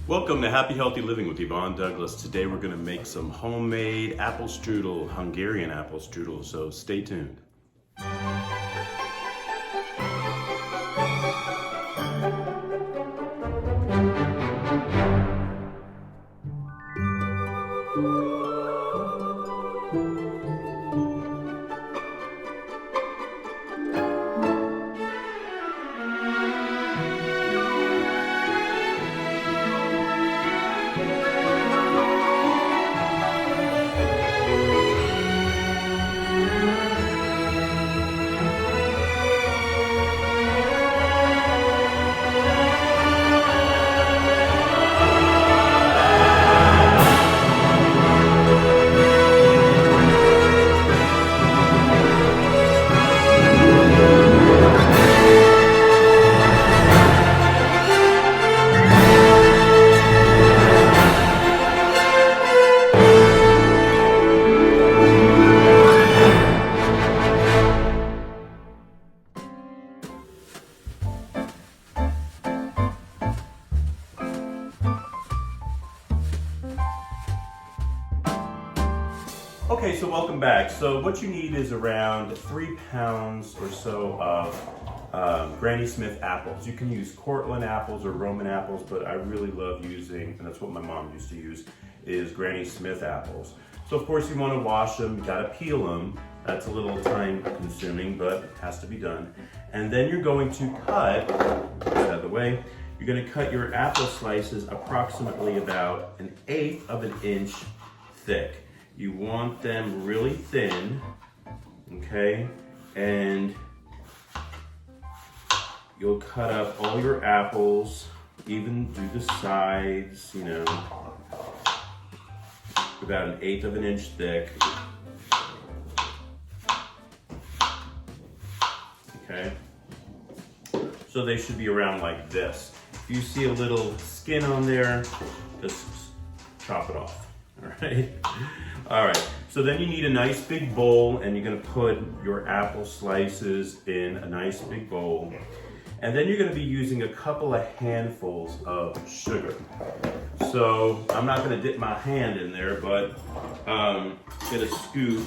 Welcome to Happy Healthy Living with Yvonne Douglas. Today we're going to make some homemade apple strudel, Hungarian apple strudel, so stay tuned. Okay, so welcome back. So what you need is around 3 pounds or so of Granny Smith apples. You can use Courtland apples or Roman apples, but I really love using, and that's what my mom used to use, is Granny Smith apples. So of course you want to wash them, you gotta peel them. That's a little time consuming, but it has to be done. And then you're going to cut, get out of the way, you're gonna cut your apple slices approximately about 1/8 of an inch thick. You want them really thin, okay? And you'll cut up all your apples, even do the sides, you know, about 1/8 of an inch thick. Okay? So they should be around like this. If you see a little skin on there, just chop it off, all right? All right, so then you need a nice big bowl, and you're gonna put your apple slices in a nice big bowl. And then you're gonna be using a couple of handfuls of sugar. So I'm not gonna dip my hand in there, but get a scoop.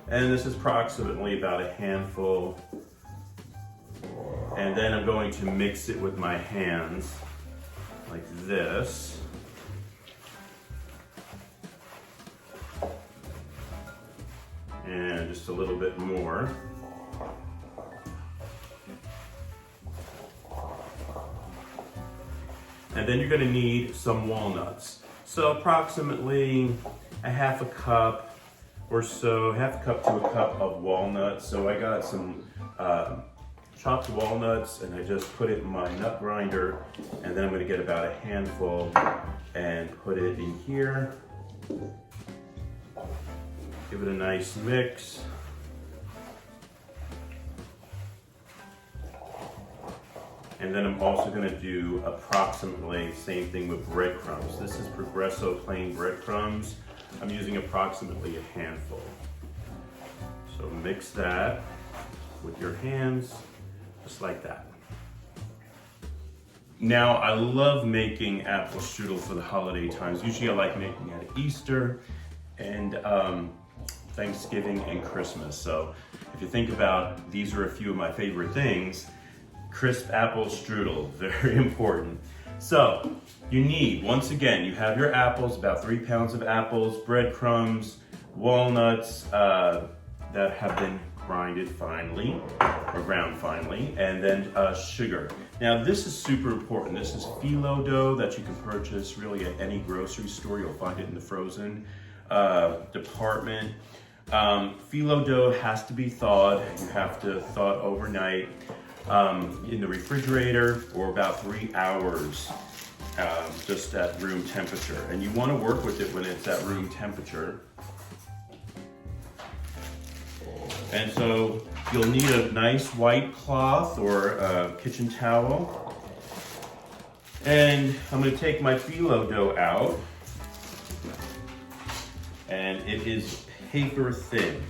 And this is approximately about a handful. And then I'm going to mix it with my hands like this. And just a little bit more. And then you're gonna need some walnuts. So approximately a half a cup or so, half a cup to a cup of walnuts. So I got some chopped walnuts, and I just put it in my nut grinder, and then I'm gonna get about a handful and put it in here. Give it a nice mix. And then I'm also gonna do approximately same thing with breadcrumbs. This is Progresso plain breadcrumbs. I'm using approximately a handful. So mix that with your hands, just like that. Now, I love making apple strudel for the holiday times. Usually I like making it at Easter and Thanksgiving and Christmas. So if you think about, these are a few of my favorite things. Crisp apple strudel, very important. So you need, once again, you have your apples, about 3 pounds of apples, breadcrumbs, walnuts that have been grinded finely, or ground finely, and then sugar. Now this is super important. This is Phyllo dough that you can purchase really at any grocery store. You'll find it in the frozen department. Phyllo dough has to be thawed. You have to thaw it overnight in the refrigerator for about 3 hours, just at room temperature. And you want to work with it when it's at room temperature. And so you'll need a nice white cloth or a kitchen towel. And I'm going to take my Phyllo dough out. And it is paper thin.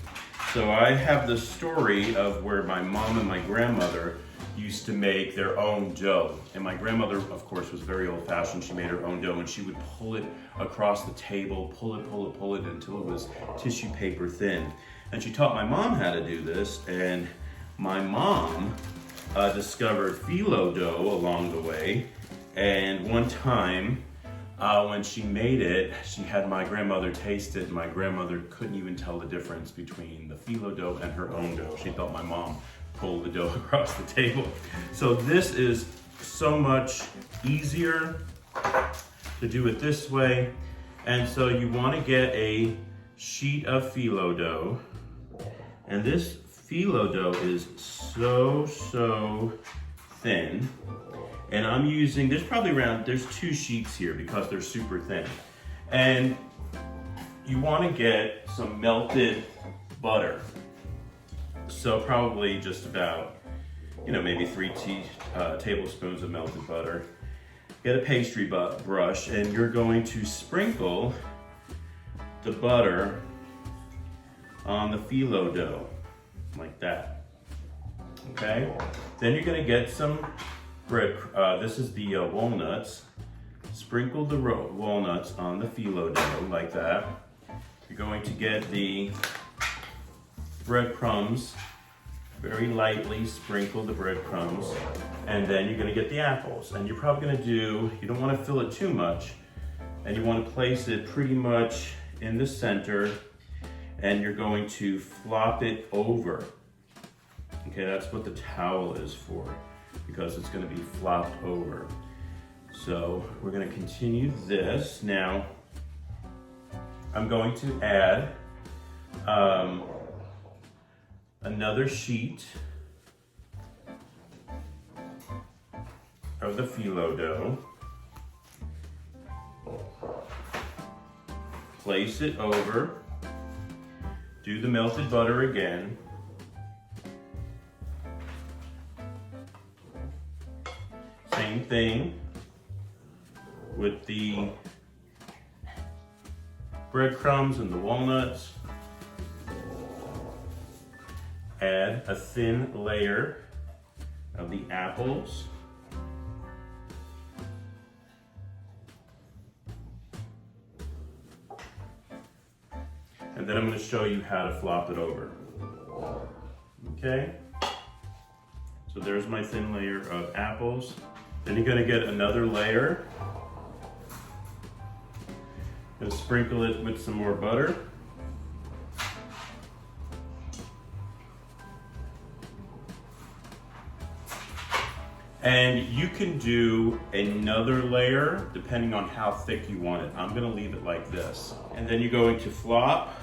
So I have the story of where my mom and my grandmother used to make their own dough. And my grandmother, of course, was very old-fashioned. She made her own dough, and she would pull it across the table, pull it until it was tissue paper thin. And she taught my mom how to do this, and my mom discovered phyllo dough along the way. And one time, when she made it, she had my grandmother taste it. My grandmother couldn't even tell the difference between the phyllo dough and her own dough. She thought my mom pulled the dough across the table. So this is so much easier to do it this way. And so you want to get a sheet of phyllo dough. And this phyllo dough is so thin. And I'm using, there's 2 sheets here because they're super thin. And you want to get some melted butter. So probably just about, maybe 3 tablespoons of melted butter. Get a pastry brush, and you're going to sprinkle the butter on the phyllo dough, like that, okay? Then you're gonna get some bread, this is the walnuts. Sprinkle the walnuts on the phyllo dough, like that. You're going to get the breadcrumbs, very lightly sprinkle the breadcrumbs, and then you're gonna get the apples. And you're probably gonna you don't wanna fill it too much, and you wanna place it pretty much in the center, and you're going to flop it over. Okay, that's what the towel is for, because it's gonna be flopped over. So we're gonna continue this. Now, I'm going to add another sheet of the phyllo dough. Place it over. Do the melted butter again. Same thing with the breadcrumbs and the walnuts. Add a thin layer of the apples. And then I'm going to show you how to flop it over. Okay? So there's my thin layer of apples. Then you're going to get another layer. I'm going to sprinkle it with some more butter. And you can do another layer depending on how thick you want it. I'm gonna leave it like this. And then you're going to flop.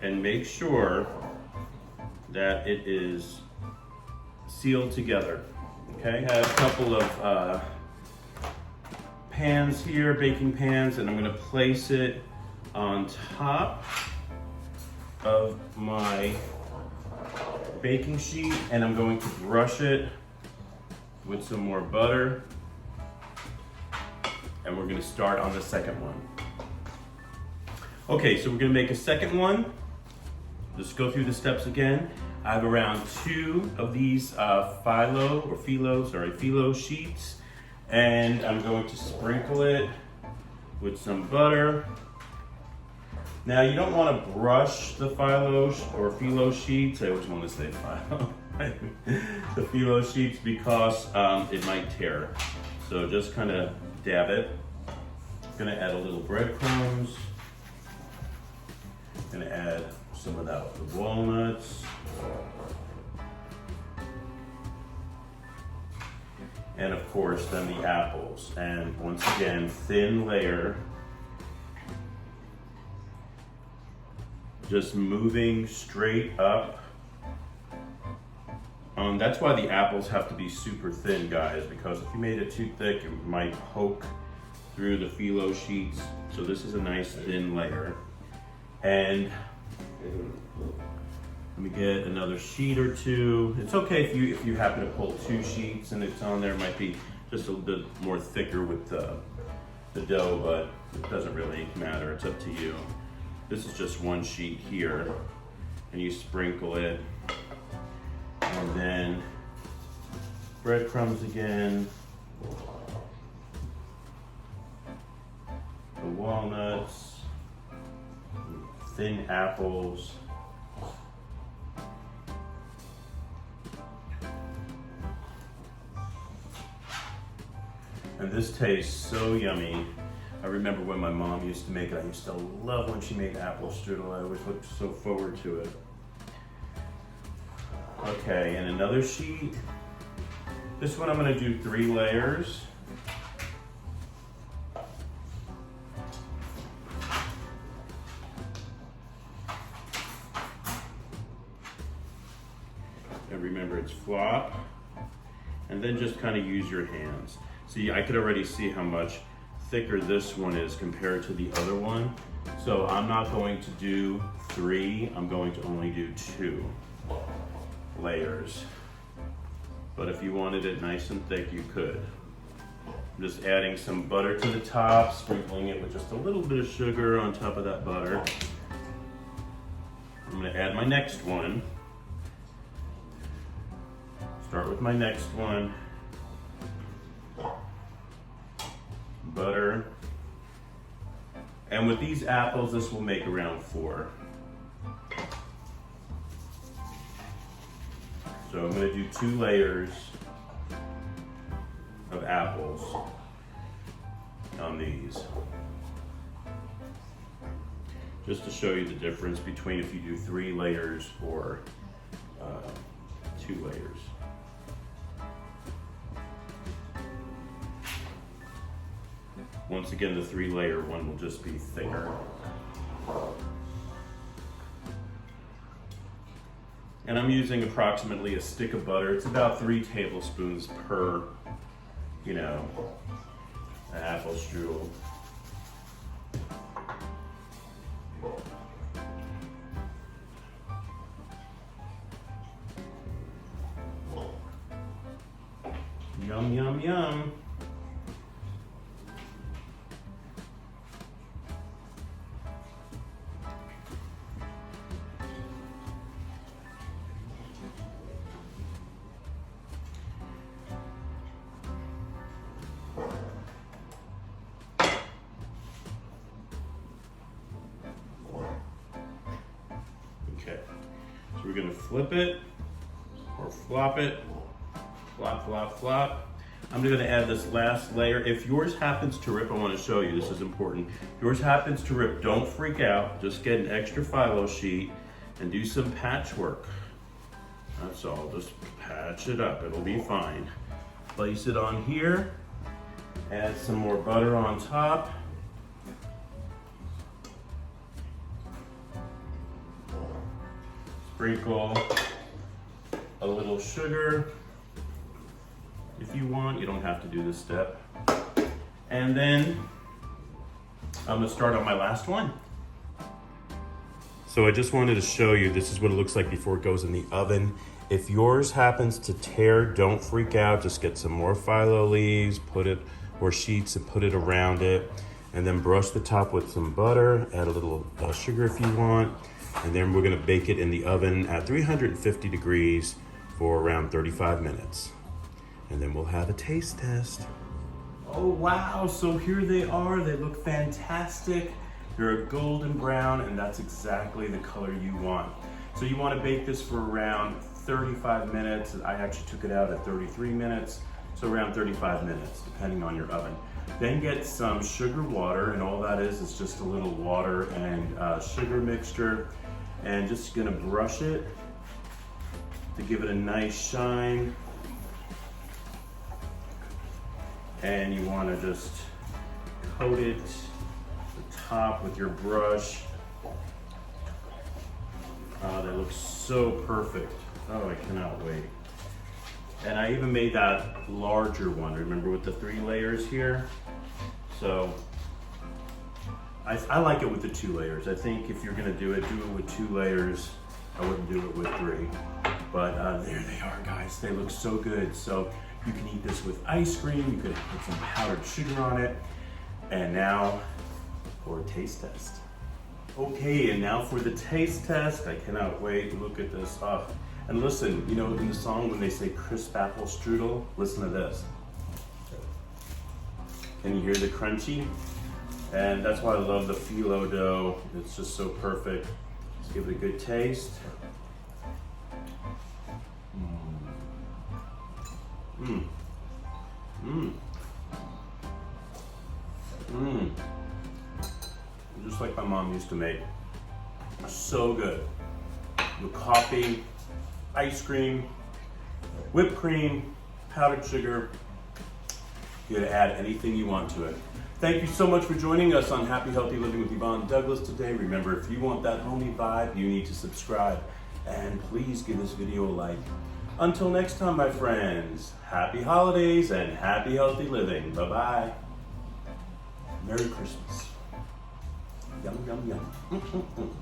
And make sure that it is sealed together, okay? I have a couple of pans here, baking pans, and I'm gonna place it on top of my baking sheet, and I'm going to brush it with some more butter, and we're gonna start on the second one. Okay, so we're gonna make a second one. Just go through the steps again. I have around 2 of these phyllo sheets, and I'm going to sprinkle it with some butter. Now, you don't want to brush the phyllo sheets. I always want to say phyllo. The phyllo sheets, because it might tear. So just kind of dab it. I'm going to add a little breadcrumbs. I'm going to add some of that, the walnuts. And of course, then the apples. And once again, thin layer. Just moving straight up. That's why the apples have to be super thin, guys, because if you made it too thick, it might poke through the phyllo sheets. So this is a nice thin layer. And let me get another sheet or 2. It's okay if you happen to pull 2 sheets and it's on there. It might be just a little bit more thicker with the dough, but it doesn't really matter. It's up to you. this is just one sheet here, and you sprinkle it, and then breadcrumbs again, the walnuts, thin apples, and this tastes so yummy. I remember when my mom used to make it. I used to love when she made apple strudel. I always looked so forward to it. Okay, and another sheet. This one I'm gonna do 3 layers. And remember, it's flop. And then just kind of use your hands. See, I could already see how much thicker this one is compared to the other one. So I'm not going to do 3, I'm going to only do 2 layers. But if you wanted it nice and thick, you could. I'm just adding some butter to the top, sprinkling it with just a little bit of sugar on top of that butter. I'm gonna add my next one. Start with my next one. Butter. And with these apples, this will make around 4. So I'm gonna do 2 layers of apples on these. Just to show you the difference between if you do 3 layers or 2 layers. Once again, the 3-layer one will just be thicker. And I'm using approximately a stick of butter. It's about 3 tablespoons per, apple strudel. Yum, yum, yum. Okay, so we're gonna flip it or flop it, flop, flop, flop. I'm gonna add this last layer. If yours happens to rip, I wanna show you, this is important. If yours happens to rip, don't freak out. Just get an extra Phyllo sheet and do some patchwork. That's all, just patch it up, it'll be fine. Place it on here, add some more butter on top. Sprinkle a little sugar if you want. You don't have to do this step. And then I'm gonna start on my last one. So I just wanted to show you, this is what it looks like before it goes in the oven. If yours happens to tear, don't freak out. Just get some more Phyllo leaves, or sheets, and put it around it. And then brush the top with some butter, add a little sugar if you want. And then we're gonna bake it in the oven at 350 degrees for around 35 minutes. And then we'll have a taste test. Oh wow, so here they are. They look fantastic. They're a golden brown, and that's exactly the color you want. So you wanna bake this for around 35 minutes. I actually took it out at 33 minutes, so around 35 minutes, depending on your oven. Then get some sugar water, and all that is just a little water and sugar mixture. And just gonna brush it to give it a nice shine. And you wanna just coat it, the top with your brush. Oh, that looks so perfect. Oh, I cannot wait. And I even made that larger one, remember, with the 3 layers here? So, I like it with the 2 layers. I think if you're gonna do it with 2 layers. I wouldn't do it with 3. But there they are, guys. They look so good. So you can eat this with ice cream. You could put some powdered sugar on it. And now for a taste test. Okay, and now for the taste test. I cannot wait. Look at this. Oh. And listen, you know, in the song when they say crisp apple strudel, listen to this. Can you hear the crunchy? And that's why I love the phyllo dough. It's just so perfect. Let's give it a good taste. Mmm. Mmm. Mmm. Just like my mom used to make. So good. With coffee, ice cream, whipped cream, powdered sugar. You can add anything you want to it. Thank you so much for joining us on Happy Healthy Living with Yvonne Douglas today. Remember, if you want that homey vibe, you need to subscribe. And please give this video a like. Until next time, my friends, happy holidays and happy healthy living. Bye-bye. Merry Christmas. Yum, yum, yum.